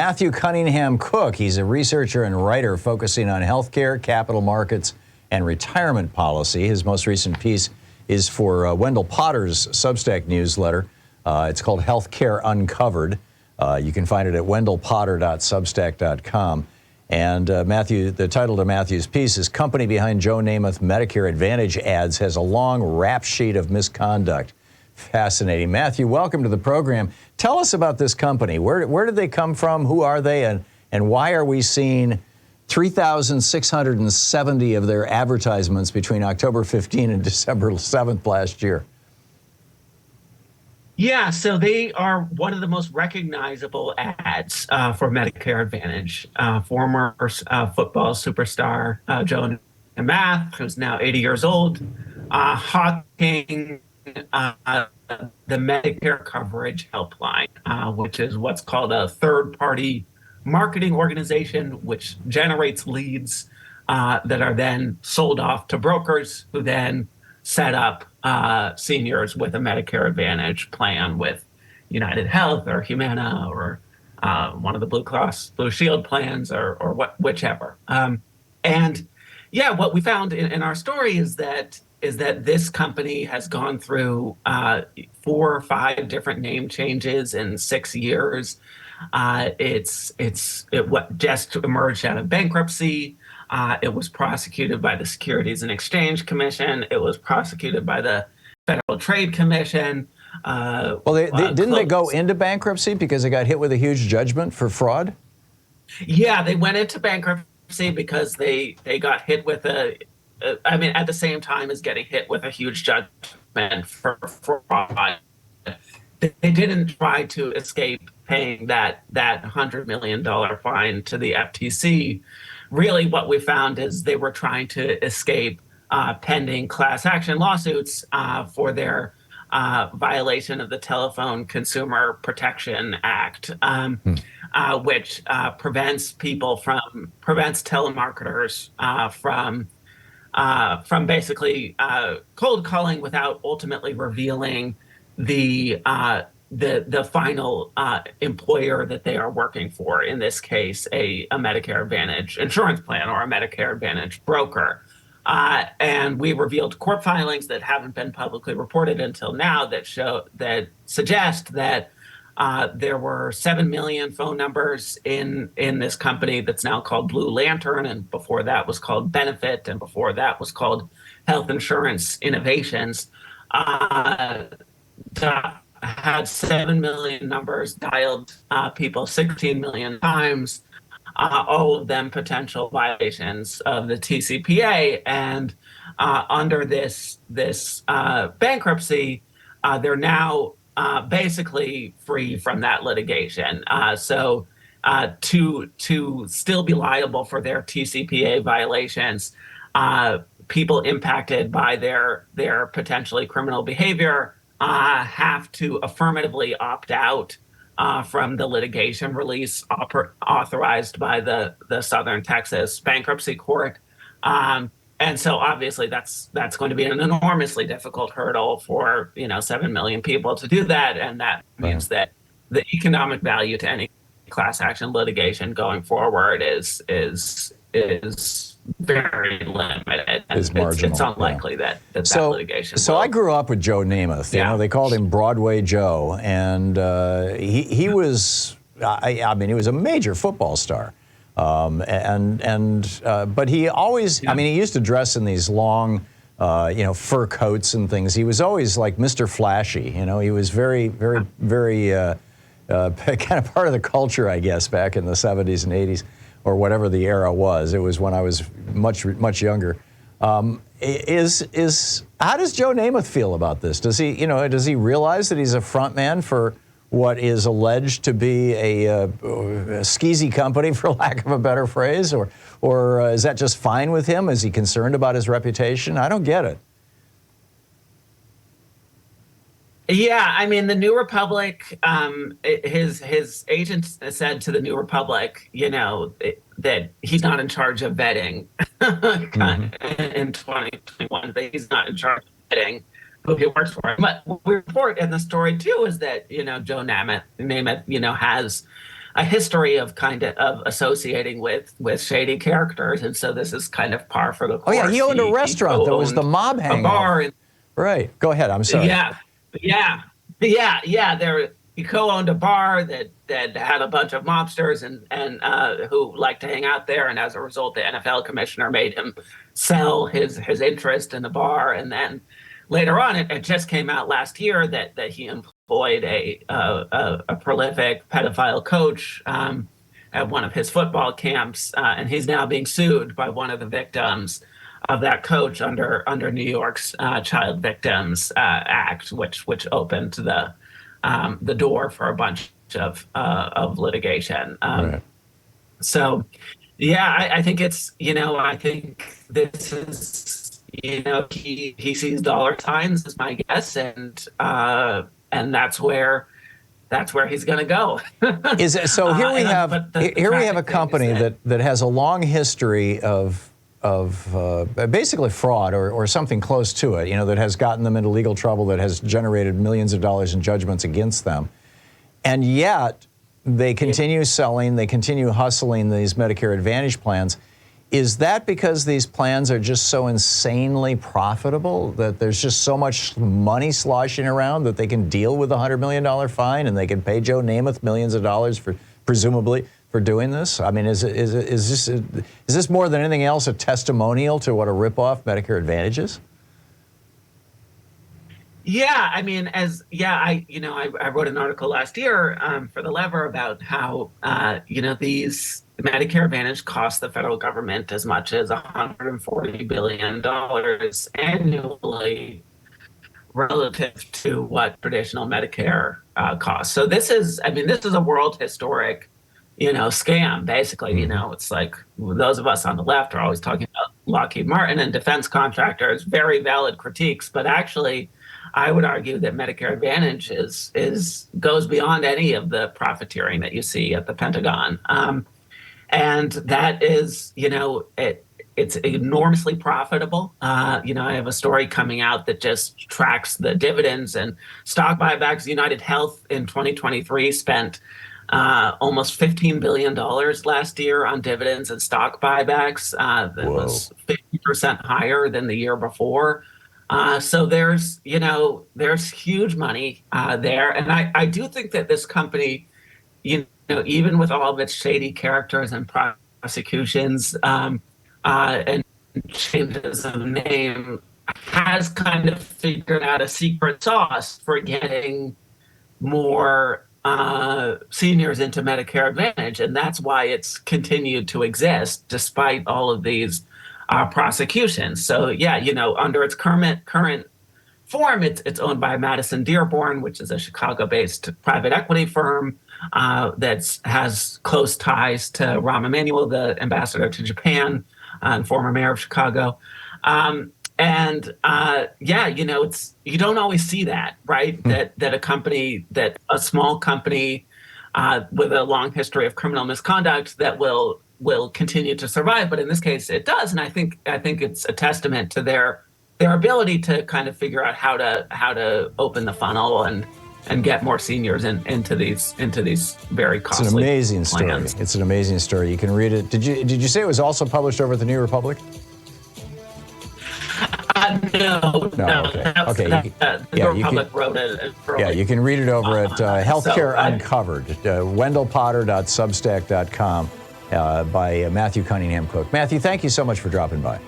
Matthew Cunningham-Cook. He's a researcher and writer focusing on healthcare, capital markets, and retirement policy. His most recent piece is for Wendell Potter's Substack newsletter. It's called Healthcare Uncovered. You can find it at wendellpotter.substack.com. And Matthew, the title to Matthew's piece is Company Behind Joe Namath Medicare Advantage Ads Has a Long Rap Sheet of Misconduct. Fascinating. Matthew, welcome to the program. Tell us about this company. Where did they come from? Who are they? And why are we seeing 3,670 of their advertisements between October 15 and December 7th last year? Yeah, so they are one of the most recognizable ads for Medicare Advantage. Former football superstar Joe Namath, who's now 80 years old, hawking the Medicare coverage helpline, which is what's called a third-party marketing organization, which generates leads that are then sold off to brokers who then set up seniors with a Medicare Advantage plan with United Health or Humana or one of the Blue Cross Blue Shield plans or whichever. And yeah, what we found in our story is that this company has gone through 4 or 5 different name changes in 6 years. It just emerged out of bankruptcy. It was prosecuted by the Securities and Exchange Commission. It was prosecuted by the Federal Trade Commission. Well, didn't they go into bankruptcy because they got hit with a huge judgment for fraud? Yeah, they went into bankruptcy because they got hit with at the same time as getting hit with a huge judgment for fraud. They didn't try to escape paying that $100 million fine to the FTC. Really, what we found is they were trying to escape pending class action lawsuits for their violation of the Telephone Consumer Protection Act, which prevents telemarketers from basically cold calling without ultimately revealing the final employer that they are working for, in this case, a Medicare Advantage insurance plan or a Medicare Advantage broker. And we revealed court filings that haven't been publicly reported until now that suggest that there were 7 million phone numbers in this company that's now called Blue Lantern, and before that was called Benefit, and before that was called Health Insurance Innovations. Had 7 million numbers, dialed people 16 million times, all of them potential violations of the TCPA. And under this bankruptcy, they're now basically free from that litigation. So to still be liable for their TCPA violations, people impacted by their potentially criminal behavior have to affirmatively opt out from the litigation release authorized by the Southern Texas Bankruptcy Court. And so obviously that's going to be an enormously difficult hurdle for 7 million people to do that, and that means that the economic value to any class action litigation going forward is very limited. Is marginal. It's unlikely that litigation. So I grew up with Joe Namath. You know, they called him Broadway Joe, and he was he was a major football star. But he always, he used to dress in these long, fur coats and things. He was always like Mr. Flashy. He was very, very, very kind of part of the culture, I guess, back in the 70s and 80s, or whatever the era was. It was when I was much, much younger. How does Joe Namath feel about this? Does he realize that he's a front man for what is alleged to be a skeezy company, for lack of a better phrase, or is that just fine with him? Is he concerned about his reputation? I don't get it. Yeah, the New Republic, his agent said to the New Republic, that he's not in charge of vetting in 2021, that he's not in charge of vetting who he works for. But what we report in the story too is that, Joe Namath, has a history of associating with shady characters, and so this is kind of par for the course. Oh yeah, he owned a restaurant that was the mob hangout. A bar. Right. Go ahead. I'm sorry. Yeah. He co-owned a bar that had a bunch of mobsters and who liked to hang out there, and as a result, the NFL commissioner made him sell his interest in the bar. And then later on, it just came out last year that he employed a prolific pedophile coach at one of his football camps, and he's now being sued by one of the victims of that coach under New York's Child Victims Act, which opened the door for a bunch of litigation. Right. So, yeah, I think it's, I think this is, he sees dollar signs, is my guess, and that's where he's going to go. So here we have a company that has a long history of basically fraud or something close to it, that has gotten them into legal trouble, that has generated millions of dollars in judgments against them. And yet they continue selling, they continue hustling these Medicare Advantage plans. Is that because these plans are just so insanely profitable that there's just so much money sloshing around that they can deal with a $100 million fine and they can pay Joe Namath millions of dollars presumably for doing this? I mean, is this more than anything else a testimonial to what a ripoff Medicare Advantage is? Yeah, I mean, I wrote an article last year for The Lever about how these Medicare Advantage cost the federal government as much as $140 billion annually relative to what traditional Medicare costs. So this is a world historic scam, basically. It's like those of us on the left are always talking about Lockheed Martin and defense contractors, very valid critiques, but actually I would argue that Medicare Advantage goes beyond any of the profiteering that you see at the Pentagon. And that is, it's enormously profitable. I have a story coming out that just tracks the dividends and stock buybacks. United Health in 2023 spent almost $15 billion last year on dividends and stock buybacks. That was 50% higher than the year before. So there's huge money there. And I do think that this company, even with all of its shady characters and prosecutions and changes of name, has kind of figured out a secret sauce for getting more seniors into Medicare Advantage. And that's why it's continued to exist despite all of these prosecutions. So yeah, under its current form, it's owned by Madison Dearborn, which is a Chicago-based private equity firm that has close ties to Rahm Emanuel, the ambassador to Japan and former mayor of Chicago. It's, you don't always see that, right? That a small company with a long history of criminal misconduct that will continue to survive. But in this case, it does. And I think it's a testament to their ability to kind of figure out how to open the funnel and get more seniors into these very costly It's an amazing plans. story. It's an amazing story. You can read it. Did you say it was also published over at the New Republic? No. Okay. The Republic wrote it. Yeah, you can read it over at Healthcare Uncovered, wendellpotter.substack.com by Matthew Cunningham-Cook. Matthew, thank you so much for dropping by.